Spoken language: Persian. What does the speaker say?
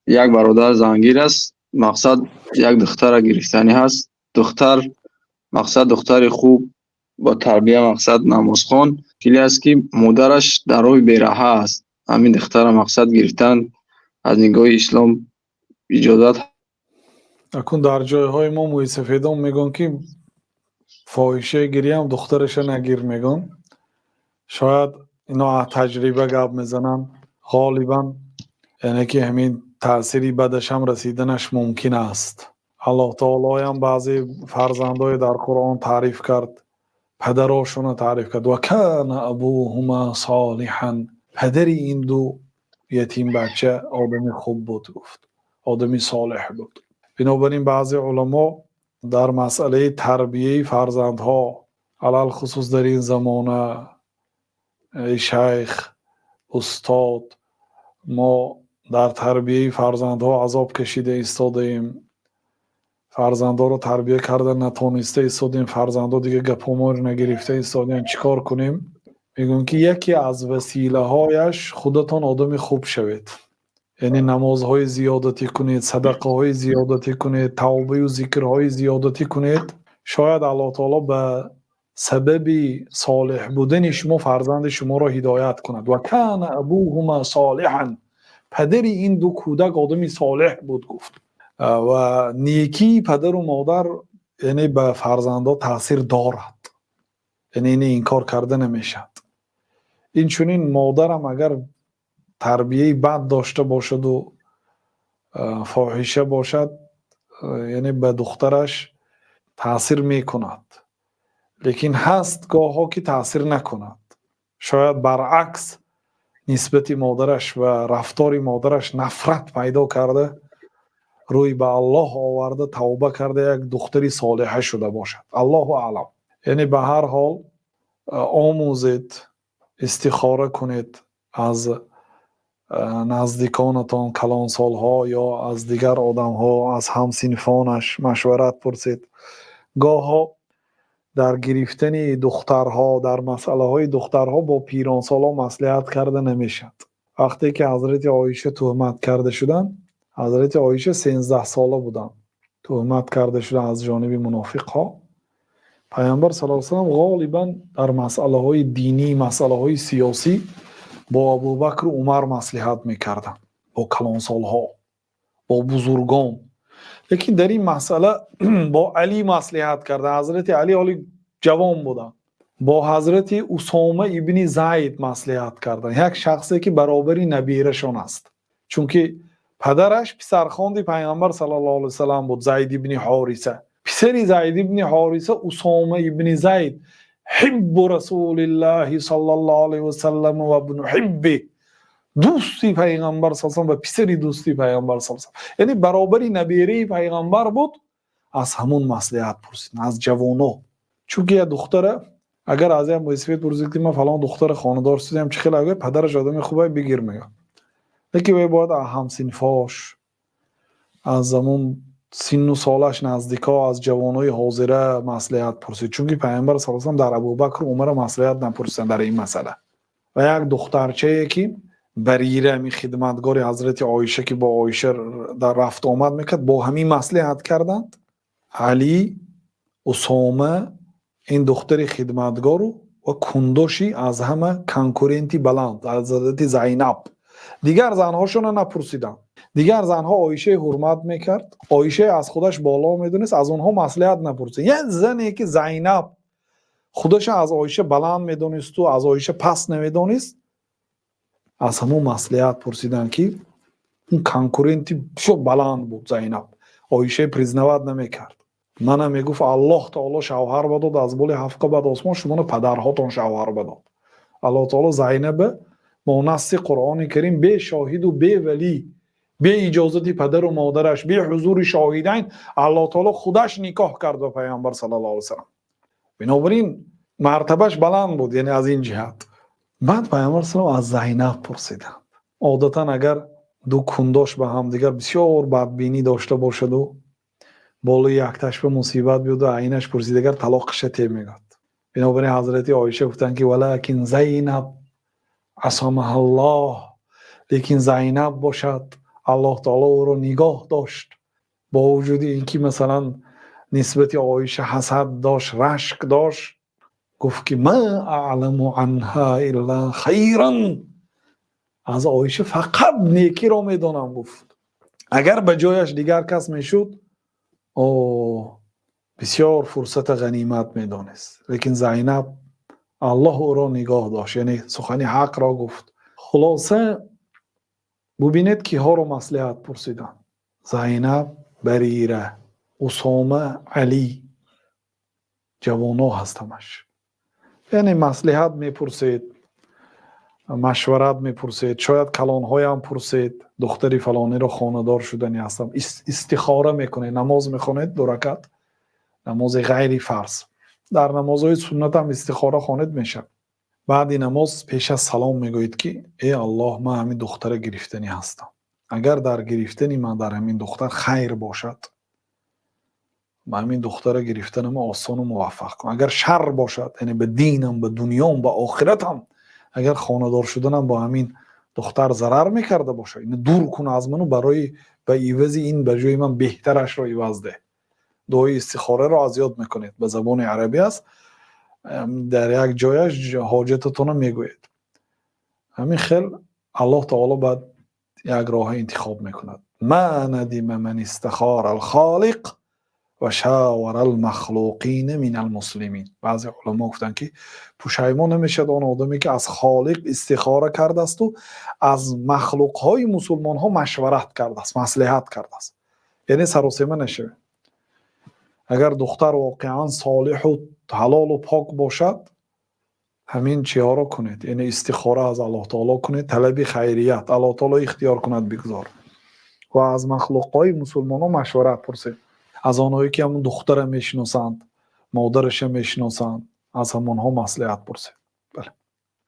یک برادر زنگیر است. مقصد یک دختر گرفتنی هست. دختر مقصد دختر خوب با تربیه، مقصد نمازخوان کلی است که مادرش در روی بیراه است. همین دختر مقصد گرفتن از نگاه اسلام اجازت. اکن در جای های ما موی سفیدان میگن که فاحشه گیری هم دخترش نگیر میگن. شاید اینا تجربه گپ میزنن غالبا، یعنی که همین تأثیری بدش هم رسیدنش ممکن است. الله تعالی هم بعضی فرزندای در قرآن تعریف کرد، پدراشون تعریف کرد و کان ابوهما صالحا، پدر این دو یتیم بچه آدمی خوب بود، گفت آدمی صالح بود. بنابراین بعضی علما در مسئله تربیه فرزندها علل خصوص در این زمانه، ای شیخ استاد، ما در تربیه فرزندها عذاب کشیده ایستادیم، فرزندها رو تربیه کردن نتونسته ایستادیم، فرزندها دیگه گپا رو نگرفته ایستادیم، چیکار کنیم؟ میگن که یکی از وسیله هایش خودتان آدم خوب شوید، یعنی نمازهای زیادتی کنید، صدقه های زیادتی کنید، توبه و ذکرهای زیادتی کنید. شاید الله تعالی به سبب صالح بودن شما فرزند شما را هدایت کند. و کان ابوهما صالحا، پدر این دو کودک آدمی صالح بود، گفت. و نیکی پدر و مادر یعنی به فرزندا تاثیر دارد، یعنی این انکار کرده نمیشد. این چونین مادرم اگر تربیه بد داشته باشد و فاحشه باشد، یعنی به دخترش تاثیر میکند. لیکن هست گاه ها که تاثیر نکند، شاید برعکس نسبت مادرش و رفتار مادرش نفرت پیدا کرده، روی به الله آورده، توبه کرده، یک دختری صالحه شده باشد. الله اعلم. یعنی به هر حال آموزید، استخاره کنید از نزدیکانتان، کلانسالها یا از دیگر آدمها، از همسنفانش مشورت پرسید. گاه ها در گرفتن دخترها، در مسئله های دخترها با پیرانسالا مصلحت کرده نمیشد. وقتی که حضرت عایشه تهمت کرده شدن، حضرت عایشه 13 ساله بودن، تهمت کرده شدن از جانب منافق ها. پیامبر صلی الله علیه و سلم غالبا در مسئله های دینی، مسئله های سیاسی با ابوبکر و عمر مصلحت میکردن، با کلانسال ها، با بزرگان. لیکن در این مسئله با علی مصلحت کرده. حضرت علی حالی جوان بودن، با حضرت اسامه ابن زید مصلحت کردن، یک شخصی که برابری نبیرشان است، چون که پدرش پسرخوند پیامبر صلی الله علیه و سلم بود، زید ابن حارثه. پسری زید ابن حارثه اسامه ابن زید، حب رسول الله صلی الله علیه و سلم و ابن حب، دوستی پیغمبر صلی الله علیه و سلم و پسری دوستی پیغمبر صلی الله علیه و سلم، یعنی برابری نبیره پیغمبر بود. از همون مصلحت پرسید، از جوانو. چون که دختره اگر از این وظیفه پرسید که من فلان دختر خانه‌دار شدم، چه خیلی اگر پدرش آدم خوبه بگیر میگه، لیکن وی باید هم سنفاش، از زمان سن و سالش نزدیکا، از جوانای حاضره مصلحت پرسید. چون که پیامبر صلی الله علیه و سلم در ابوبکر و عمر مصلحت نپرسیدن در این مسئله. و یک دخترچه که بریره می خدمتگار حضرت عایشه که با عایشه در رفت آمد میکرد، با همین مصلحت کردند. علی، اسامه، این دختر خدمتگار و کندوشی از همه کنکورنتی بلند از حضرت زینب. دیگر زنهاشون نپرسیدن. دیگر زنها عایشه حرمت میکرد، عایشه از خودش بالا میدونست، از اونها مصلحت نپرسید. یه زنی که زینب خودش از عایشه بلند میدونست و از عایشه پس نمیدونست، از همون مصلحت پرسیدن که اون کنکورنتی شو بلند بود. زینب عایشه پریزنود نمیکرد. منم میگفت الله تعالی شوهر بداد از بول هفت بعد آسمان، شما پدرهاتون شوهر بداد. الله تعالی زینب با نص قرآن کریم به شاهد و به ولی، به اجازت پدر و مادرش، به حضور شاهدین، الله تعالی خودش نکاح کرد با پیامبر صلی الله علیه و سلم. بنابراین مرتبهش بلند بود، یعنی از این جهت. بعد پیامبر صلی الله علیه و سلم از زینب پرسیدند. عادتا اگر دو کنداش به هم دیگر بسیار بدبینی داشته باشد و بالای یکتاش به مصیبت بیاد و عینش پرسید، اگر طلاقش ته میگاد. بنابراین حضرت عایشه گفتن که ولکن زینب عصمها الله، لیکن زینب باشد الله تعالی او رو نگاه داشت، با وجود اینکه مثلا نسبت عایشه حسد داشت، رشک داشت، گفت که ما اعلم عنها الا خیرا، از عایشه فقط نیکی را میدانم. گفت اگر به جایش دیگر کس میشد او بسیار فرصت غنیمت میدانست، لیکن زینب الله او را نگاه داشت، یعنی سخن حق را گفت. خلاصه ببینید که ها رو مصلحت پرسیدن: زینب، بریره، اسامه، علی، جوانا هستمش. یعنی مصلحت میپرسید، مشورت میپرسید، شاید کلانهای هم پرسید دختری فلانی را خانه‌دار شدنی هستم، استخاره میکنید، نماز میخونید 2 رکعت نماز غیر فرض، در نمازهای سنت هم استخاره خوانید میشه. بعد نماز پیش از سلام میگوید که ای الله، من همین دختر گرفتنی هستم، اگر در گرفتنی من در همین دختر خیر باشد، من همین دختر گرفتنم آسان و موفق کن. اگر شر باشد، یعنی به دینم، به دنیام، به آخرتم، اگر خانه‌دار شدنم با همین دختر ضرر میکرده باشه، این دور کن از منو، برای به عوض این به جای من بهترش را عوض ده. دعای استخاره را از یاد میکنید، به زبان عربی است، در یک جایش حاجتتون رو میگوید. همین خیل الله تعالی بعد یک راه انتخاب میکند: ما ندیم من استخار الخالق و شاور المخلوقین من المسلمین. بعضی علما گفتن که پشیمان نمیشد آن آدمی که از خالق استخاره کرده است و از مخلوق های مسلمان ها مشورت کرده است، مصلحت کرده است، یعنی سراسیمه نشه. اگر دختر واقعا صالح و حلال و پاک باشد، همین چیها را کنید، یعنی استخاره از الله تعالی کنید، طلب خیریت الله تعالی اختیار کند بگذار، و از مخلوق های مسلمان ها مشورت پرسید، از آنهایی که همون دختر میشناسند، مادرش میشناسند، از همونها مصلحت پرسید.